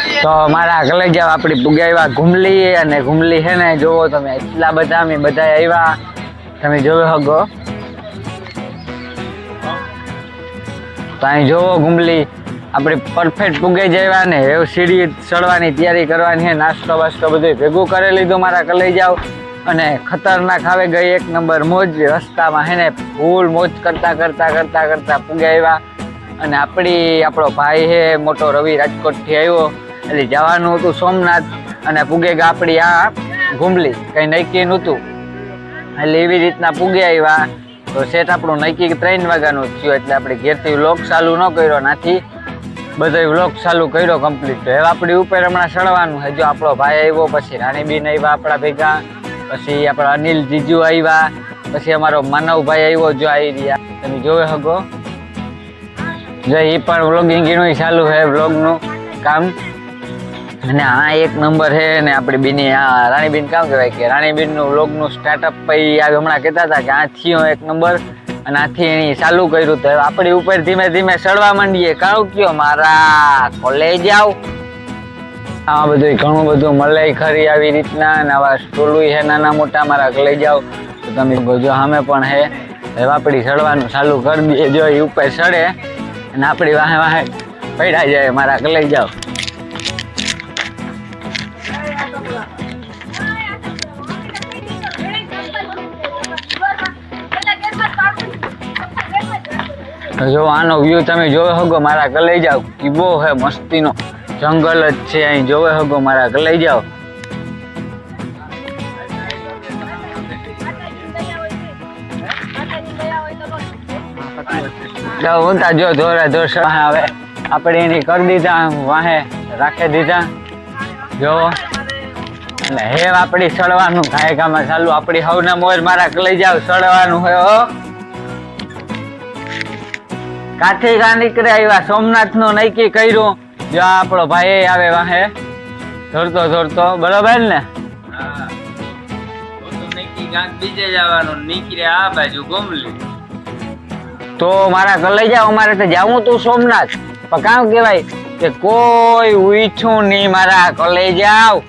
તો મારા આગળ જાવ આપણી પુગાવ્યા ઘુમલી અને ઘુમલી છે ને જોવો તમે એટલા બધા અમે બધા આવ્યા તમે જોયો હગો તો અહીં જોવો ઘુમલી આપણી પરફેક્ટ પુગાઈ જવા ને એવું સીડી ચડવાની તૈયારી કરવાની છે નાસ્તો વાસ્તો બધું ભેગું કરી લીધું મારા કલઈ જાવ અને ખતરનાક આવે ગઈ એક નંબર મોજ રસ્તામાં હે ને ફૂલ મોજ કરતા કરતા કરતા કરતા પુગાવ્યા અને આપણો ભાઈ છે મોટો રવિ રાજકોટથી આવ્યો એટલે જવાનું હતું સોમનાથ અને પુગેગા આપણી આ ઘુમલી કંઈ નક્કી નહોતું એટલે એવી રીતના પુગે આવ્યા તો સેટ આપણું નક્કી 3 વાગ્યાનું થયું એટલે આપણે ઘેરથી વ્લોગ ચાલુ ન કર્યો નાથી બધો વ્લોગ ચાલુ કર્યો કમ્પ્લીટ તો હવે આપણી ઉપર હમણાં ચડવાનું છે જો આપણો ભાઈ આવ્યો પછી રાણીબેન આવ્યા આપણા ભેગા પછી આપણા અનિલ જીજુ આવ્યા પછી અમારો માનવભાઈ આવ્યો જો આવી રહ્યા તમે જોવે હગો જો એ પણ વ્લોગિંગનું ચાલુ છે વ્લોગનું કામ અને આ એક નંબર છે ને આપણી બેની આ રાણીબેન કામ કહેવાય કે રાણીબેનનું વ્લોગનું સ્ટાર્ટઅપ પછી આ હમણાં કહેતા હતા કે આથી એક નંબર અને આથી એની ચાલુ કર્યું તો આપણી ઉપર ધીમે ધીમે ચડવા માંડીએ કાઉ કયો મારા કોલેજ આવ આ બધું ઘણું બધું મળે ખરી આવી રીતના અને આવા સ્ટોલું છે નાના મોટા મારા લઈ જાઓ તો તમે જો સામે પણ હે હવે આપણી ચડવાનું ચાલુ કરી દઈએ જો એ ઉપર ચડે અને આપણી વાહે વાહે પડ્યા જાય મારા લઈ જાઓ જો આનો વ્યૂ તમે જોવે હગો મારા કલઈ જાવ કે બહુ હે મસ્તીનો જંગલ જ છે અહીં જોવે હગો મારા કલઈ જાવ જો ધોરે ધોર હવે આપણે એની કરી દીધા વાહે રાખી દીધા જો એટલે હે આપણી સડવાનું ગાયકામાં ચાલુ આપણી હવના મોર મારા કલઈ જાવ સડવાનું હોય હો કાથી કા નીકળે આવ્યા સોમનાથ નું નક્કી કર્યું જો આપણો ભાઈ આવે વાહે ધોરતો ધોરતો બરોબર ને બીજે જવાનું નીકળે આ બાજુ ઘુમલી તો મારા કલઈ જાવ અમારે તો જાવું તું સોમનાથ પણ કામ કેવાય કે કોઈ ઉઠું નહીં મારા કલઈ જાવ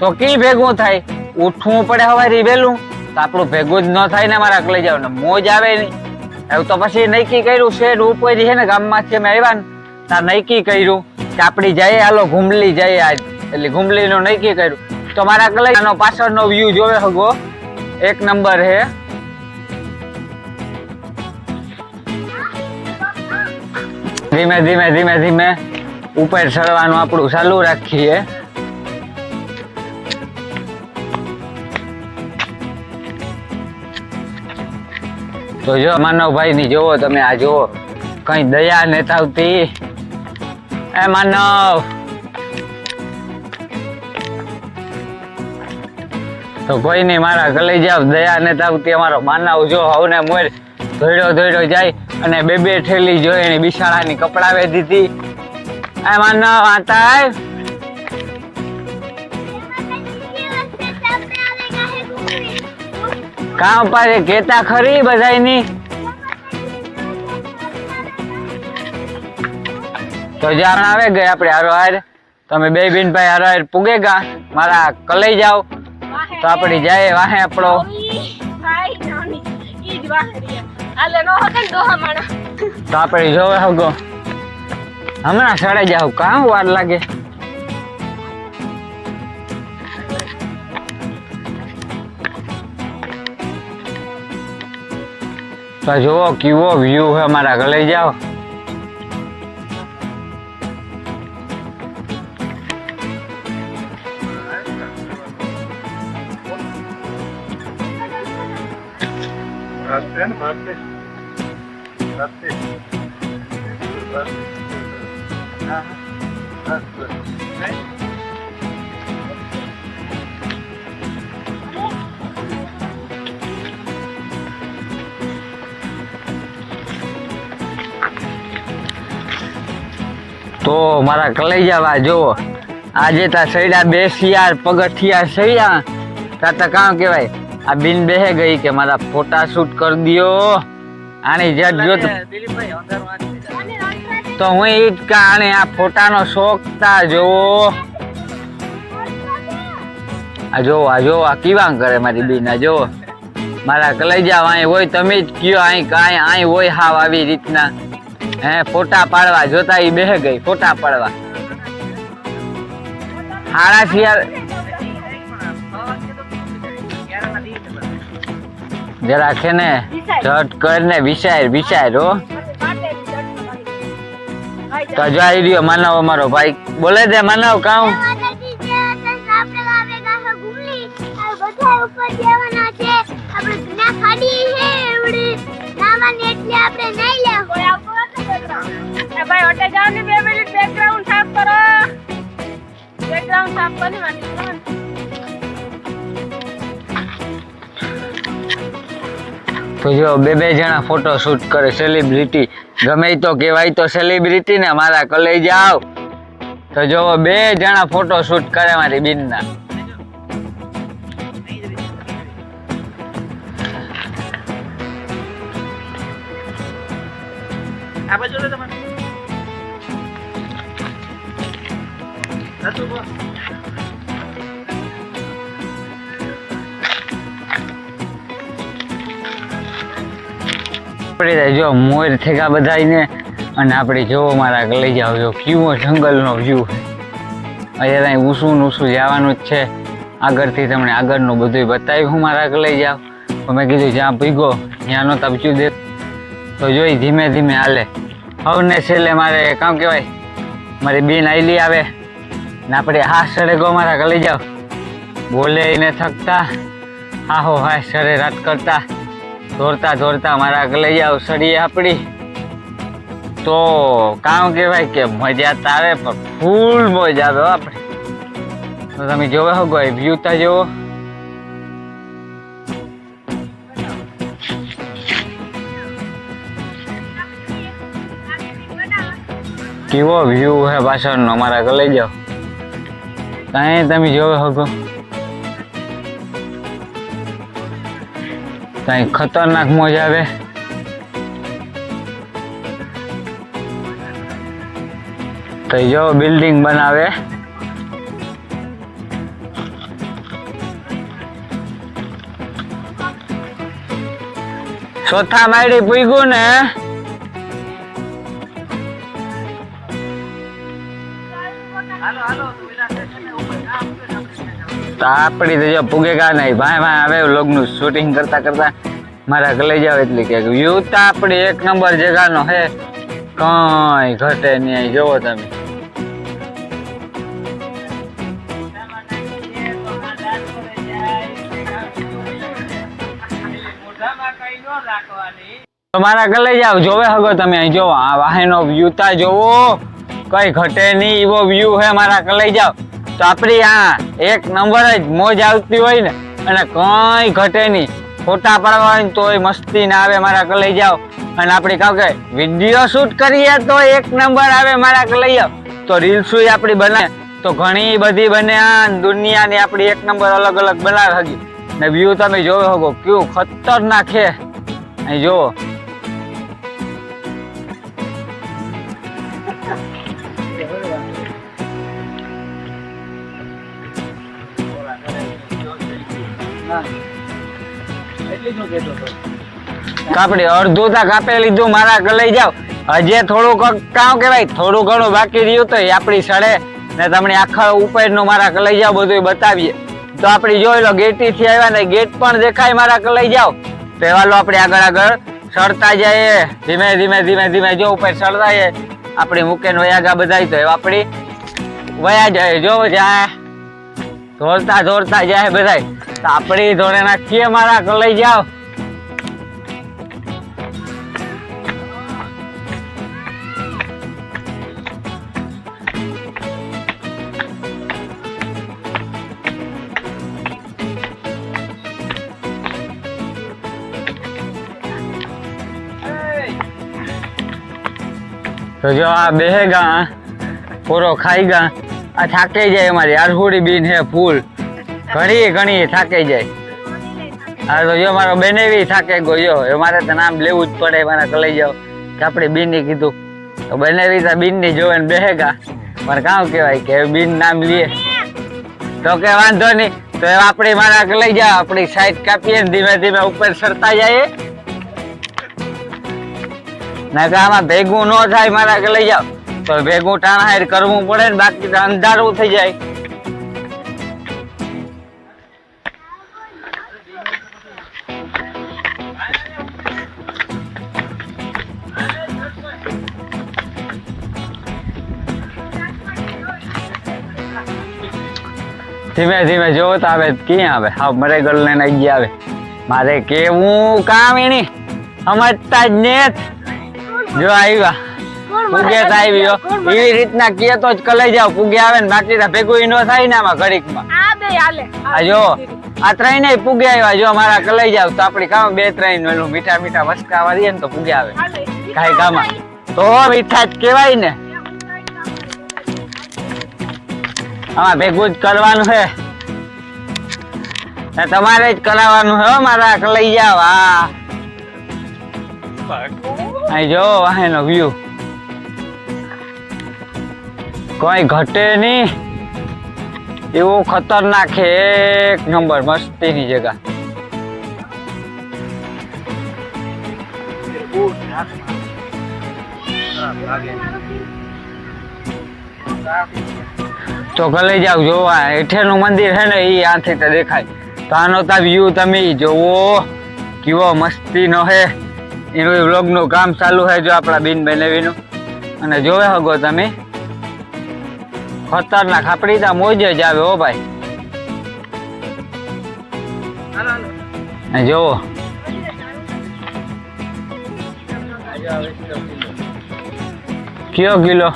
તો કી ભેગું થાય ઉઠવું પડે હવારી વહેલું તો આપણું ભેગું જ ન થાય ને મારા કલઈ જાવ ને મોજ આવે નહીં એવું તો પછી નક્કી કર્યું શેડ ઉપર છે ને ગામમાંથી અમે આવ્યા ને ત્યાં નક્કી કર્યું કે આપણી જઈએ હાલો ઘુમલી જઈએ આજ એટલે ઘુમલીનું નક્કી કર્યું તો મારા કલઈનો પાછળનો વ્યૂ જોવે હગો એક નંબર હે ધીમે ધીમે ધીમે ધીમે ઉપર ચડવાનું આપણું ચાલુ રાખીએ તો જો માનવભાઈ ની જોવો તમે આ જોવો કઈ દયા નથી આવતી એ માનવ તો કોઈ નહીં મારા કલઈ જાવ દયા નથી આવતી અમારો માનવ જો હવને મોર ધોડ્યો ધોડ્યો જાય અને બે ઠેલી જોઈ એની બિશાળાની કપડાવે દીધી એ માનવ આતા કામ પાડે કેતા ખરી બધાયની તો જાણ આવે ગઈ આપણે હારો તમે બે બેન ભાઈ હારો પુગેગા મારા કલઈ જાવ તો આપણી જાય વાહે આપણો તો આપણે જોવે હગો હમણાં સડે જાવ કામ વાર લાગે તો જુઓ કેવો વ્યૂ है हमारा गले जाओ તો મારા કલેજા જો આજે તા સૈડા બેસિયાર પગથિયા સૈયા તા કામ કહેવાય આ બિન બેહે ગઈ કે મારા ફોટા શૂટ કરી દિયો આની જટ જો દિલીપભાઈ અંધારું તો હું ઈ જ કારણે આ ફોટાનો શોખ તા જોવો. આ જો આ કેવા કરે મારી બેન. જો મારા કલેજા અહીં હોય, તમે જ કયો અહીં કાંઈ અહીં હોય હાવ આવી રીતના. ફોટા પાડવા જોતા ઈ બેહે ગઈ ફોટા પાડવા. હાડા શિયાર જરા છે ને ઝટ કરીને વિચાર હો. તો જો આવી રહ્યો માનવ અમારો ભાઈ. બોલે દે માનવ કાઉ. તો જો બે જણા ફોટો શૂટ કરે. સેલિબ્રિટી ગમે તો કહેવાય તો સેલિબ્રિટી ને મારા કલે જાવ. તો જો બે જણા ફોટો શૂટ કરે મારી બેનના. આ બાજુ લે તમારે જો મોર થેગા બધાઈને. અને આપણે જોવો મારા લઈ જાવ જો કેવો જંગલનો વ્યૂ છે. અહીંયા ત્યાં ઊંસું જવાનું જ છે. આગળથી તમને આગળનું બધું બતાવ્યું હું મારા લઈ જાવ. મેં કીધું જ્યાં ભીગો ત્યાં નહોતા બચ્યું દે. તો જોઈ ધીમે હાલે. હવે છેલ્લે મારે કામ કહેવાય મારી બેન આઈલી આવે ને આપણે હા સરે ગો મારા લઈ જાવ. બોલે ને થકતા હા સરે રાત કરતા દોડતા મારા લઈ જાવ સડીએ આપણી. તો કામ કહેવાય કે મજા તો આવે પણ ફૂલ મજા આવે આપણે. તો તમે જોવે હો ગઈ વ્યૂ તા જોવો. કેવો વ્યૂ હે પાછળનો અમારા લઈ જાઓ. કાંઈ તમે જોવે હગો કાંઈ ખતરનાક મોજ આવે. તો જો બિલ્ડિંગ બનાવે. ચોથા માળી પૂગ્યું ને તો આપડી તો જો પુગેગા નહીં. ભાઈ આવે લોગનું શૂટિંગ કરતા મારા લઈ જાવ. એટલે કે વ્યૂ તો આપડી એક નંબર જગાનો હે. કઈ ઘટે નહીં. જોવો તમે મારા લઈ જાવ. જોવે હગો તમે અહીં જોવો આ વાહનો વ્યૂ તા જોવો. કઈ ઘટે નહીં એવો વ્યૂ હે મારા લઈ જાવ. તો આપડી આ એક નંબર જ મોજ આવતી હોય ને અને કઈ ઘટે નહીં. ફોટા પાડવા હોય તોય મસ્તી ના આવે મારા લઈ જાવ. અને આપડી કહો કે વિડીયો શૂટ કરીએ તો એક નંબર આવે મારા લઈ જાવ. તો રીલ્સો આપડી બનાવે તો ઘણી બધી બને. આ દુનિયાની આપડી એક નંબર અલગ બનાવે હગી. ને વ્યૂ તમે જોવો હગો કેવું ખતરનાક છે. અહીં જોવો કાપડી અડધું તા કાપી લીધું મારા લઈ જાવ. હજે થોડું કામ કેવાય થોડું ઘણું બાકી રહ્યું તો આપડી સડે ને તમને આખા ઉપર નું મારા લઈ જાવ બધું બતાવીએ. તો આપડી જોઈ લો ગેટી થી આવ્યા ને ગેટ પણ દેખાય મારા લઈ જાવ. તો એવા લો આપડે આગળ સડતા જાય. ધીમે જો ઉપર સડતા જાય. આપડી મૂકીને વયાગા બધા તો એવા આપડી વયા જાય. જો જાય દોડતા જાય બધા. તો આપડી ધોરે નાખીએ મારા લઈ જાવ. તો જો આ બેહેગા પૂરો ખાઈ ગા. આ થાકી જાય અમારી આરહુડી બીન હે ફૂલ. ઘણી થાકી જાય. હા તો જો મારો બેનેવી થાકે ગયો. મારે તો નામ લેવું જ પડે મારા લઈ જાવ. આપડે બેને કીધું તો બંને રીતે બીન ની જોવે ને બેહેગા પણ કામ કેવાય કે બીન નામ લીએ તો કે વાંધો નહીં તો આપણી મારા લઈ જાઓ આપણી સાઈડ કાપીએ ને ધીમે ધીમે ઉપર સરતા જાય ના કે આમાં ભેગું ન થાય મારા કે લઈ જાઓ તો ભેગું ટાણા કરવું પડે ને બાકી તો અંધારું થઈ જાય ધીમે ધીમે જોવો તો આવે ક્યાં આવે હા મરે ગળ ને આવી આવે મારે કેવું કામ એની સમજતા જ ને જો આવ્યા પૂગે તો આવ્યો એવી રીતના કે તો જ કલાઈ જાવ પૂગે આવે ને બાકી તો ભેગું ન થાય ને આમાં ઘડીકમાં આ જો આ ત્રણ પૂગે આવ્યા જો મારા કલાઈ જાવ તો આપડી કામ બે ત્રણ ઓલું મીઠા મીઠા મસ્કા વાળીએ ને તો પૂગે આવે કાંઈ કામાં તો મીઠા જ કેવાય ને આમાં ભેગું જ કરવાનું છે તમારે જ કરાવવાનું છે મારા લઈ જાવ હા જો વાહેનો વ્યૂ કોઈ ઘટે નહીં એવું ખતરનાક છે એક નંબર મસ્તીની જગ્યા તો લઈ જાવ જોવા હેઠેનું મંદિર છે ને એ આથી તો દેખાય તો આનો તો વ્યૂ તમે જોવો કેવો મસ્તી નો હે એનું વ્લોગ નું કામ ચાલુ છે જો આપણા બીન બનાવીનું અને જોવે હગો તમે ખતરનાક આપડી તો મોજ જ આવે હો ભાઈ જોવો કયો કિલો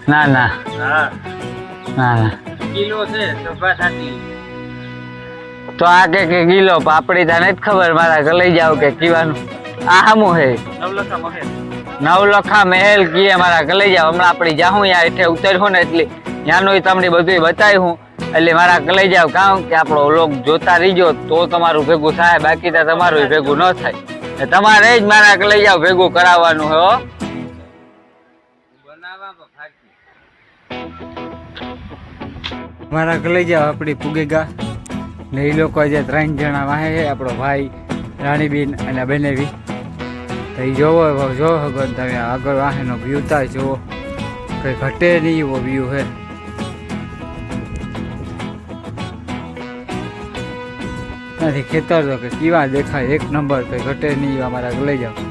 ના ના ના ના કિલો છે તો આ કે કિલો પાપડી તા નથી ખબર મારા કે લઈ જાવ કે કીવાનું આ હામું હે નવલખા મહેલ કીએ મારા કે લઈ જાવ હમણાં આપડી જાહું યા એઠે ઉતર્યું ને એટલે ત્યાંનું તમને બધું બતાવ્યું એટલે મારા કે લઈ જાવ કામ કે આપણો લોક જોતા રહીજો તો તમારું ભેગું થાય બાકી તો તમારું ભેગું ન થાય તમારે જ મારા કે લઈ જાવ ભેગું કરાવવાનું હે મારા કે લઈ જાવ આપડી પુગેગા ને એ લોકો જે 3 જણા વાહે છે આપણો ભાઈ રાણીબીન અને બેનેવી તો એ જોવો જો હગન તમે આગળ વાહેનો વ્યૂ તા જોવો કઈ ઘટે નહીં એવો વ્યૂ હે નથી ખેતર તો કે કેવા દેખાય એક નંબર કઈ ઘટે નહીં અમારા લઈ જાવ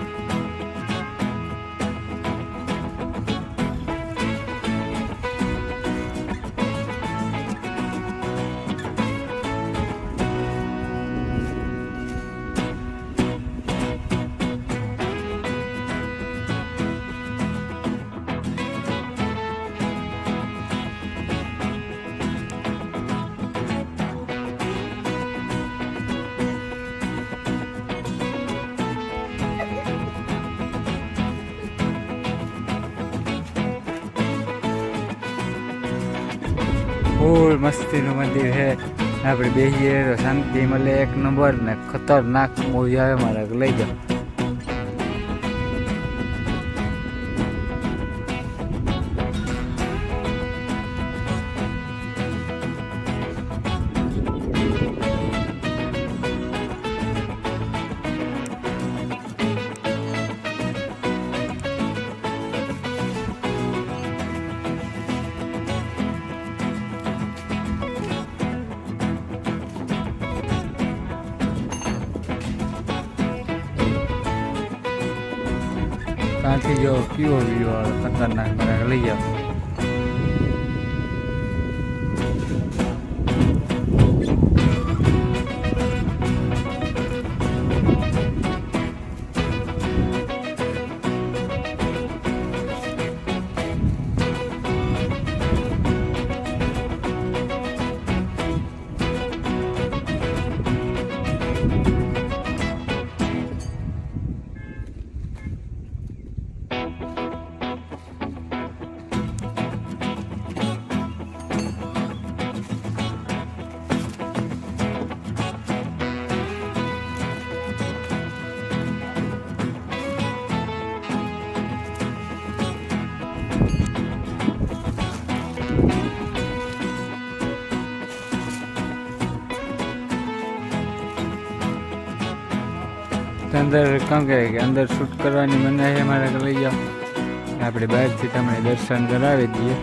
ફૂલ મસ્તીનું મંદિર છે આપણે બેસીએ તો શાંતિ મળે એક નંબર ને ખતરનાક મોજ આવે મારા લઈ જાઓ ત્યાંથી જો કેવો વ્યૂ આવે ખતરનાક મારા લઈ જાઓ અંદર કામ કે અંદર શૂટ કરવાની મનાઈ છે મારે લઈ જાઓ આપણે બહારથી તમને દર્શન કરાવી દઈએ